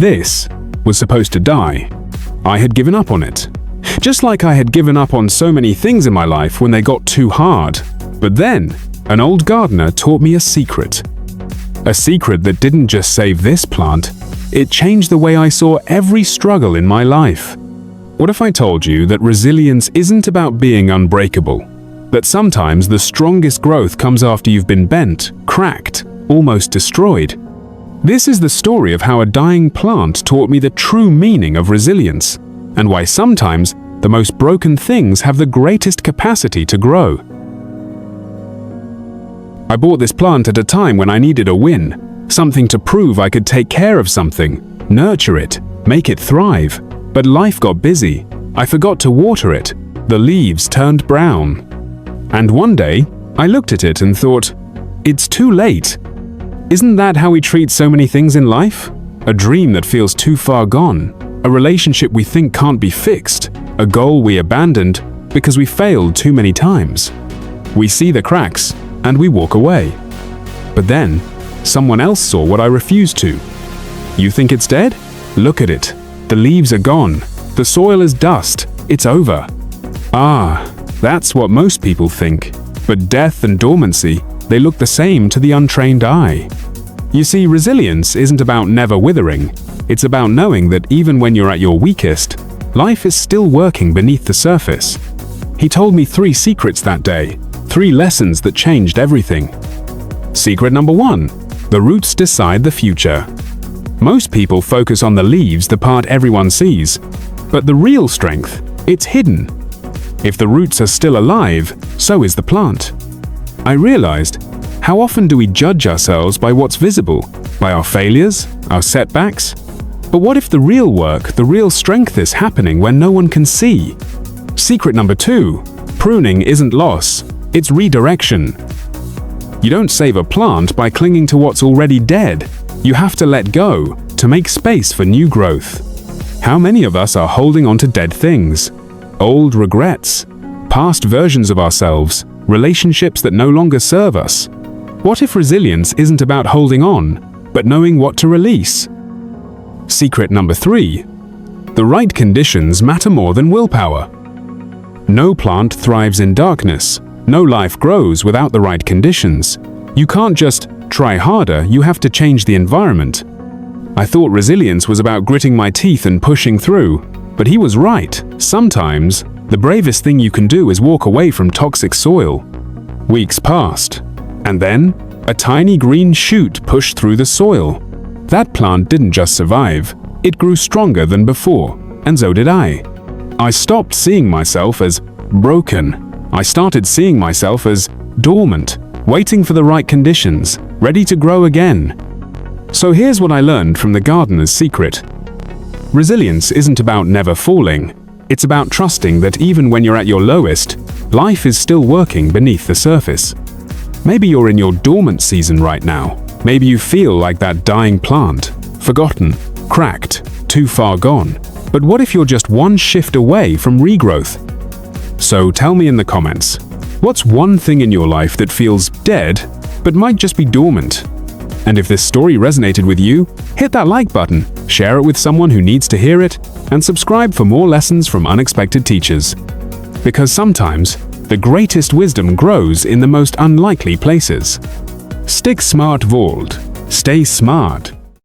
This was supposed to die. I had given up on it. Just like I had given up on so many things in my life when they got too hard. But then, an old gardener taught me a secret. A secret that didn't just save this plant, it changed the way I saw every struggle in my life. What if I told you that resilience isn't about being unbreakable? That sometimes the strongest growth comes after you've been bent, cracked, almost destroyed? This is the story of how a dying plant taught me the true meaning of resilience, and why sometimes the most broken things have the greatest capacity to grow. I bought this plant at a time when I needed a win, something to prove I could take care of something, nurture it, make it thrive. But life got busy. I forgot to water it. The leaves turned brown. And one day, I looked at it and thought, it's too late. Isn't that how we treat so many things in life? A dream that feels too far gone, a relationship we think can't be fixed, a goal we abandoned because we failed too many times. We see the cracks and we walk away. But then, someone else saw what I refused to. You think it's dead? Look at it. The leaves are gone. The soil is dust. It's over. Ah, that's what most people think. But death and dormancy, they look the same to the untrained eye. You see, resilience isn't about never withering. It's about knowing that even when you're at your weakest, life is still working beneath the surface. He told me 3 secrets that day, 3 lessons that changed everything. Secret number 1, the roots decide the future. Most people focus on the leaves, the part everyone sees. But the real strength, it's hidden. If the roots are still alive, so is the plant. I realized, how often do we judge ourselves by what's visible? By our failures? Our setbacks? But what if the real work, the real strength is happening when no one can see? Secret number 2, pruning isn't loss, it's redirection. You don't save a plant by clinging to what's already dead. You have to let go to make space for new growth. How many of us are holding on to dead things? Old regrets, past versions of ourselves, relationships that no longer serve us. What if resilience isn't about holding on, but knowing what to release? Secret number 3, the right conditions matter more than willpower. No plant thrives in darkness. No life grows without the right conditions. You can't just try harder, you have to change the environment. I thought resilience was about gritting my teeth and pushing through, but he was right. Sometimes, the bravest thing you can do is walk away from toxic soil. Weeks passed, and then, a tiny green shoot pushed through the soil. That plant didn't just survive, it grew stronger than before, and so did I. I stopped seeing myself as broken. I started seeing myself as dormant, waiting for the right conditions, ready to grow again. So here's what I learned from the gardener's secret. Resilience isn't about never falling. It's about trusting that even when you're at your lowest, life is still working beneath the surface. Maybe you're in your dormant season right now. Maybe you feel like that dying plant, forgotten, cracked, too far gone. But what if you're just one shift away from regrowth? So tell me in the comments, what's one thing in your life that feels dead, but might just be dormant? And if this story resonated with you, hit that like button, share it with someone who needs to hear it, and subscribe for more lessons from unexpected teachers. Because sometimes, the greatest wisdom grows in the most unlikely places. StickSmart Vault. Stay smart.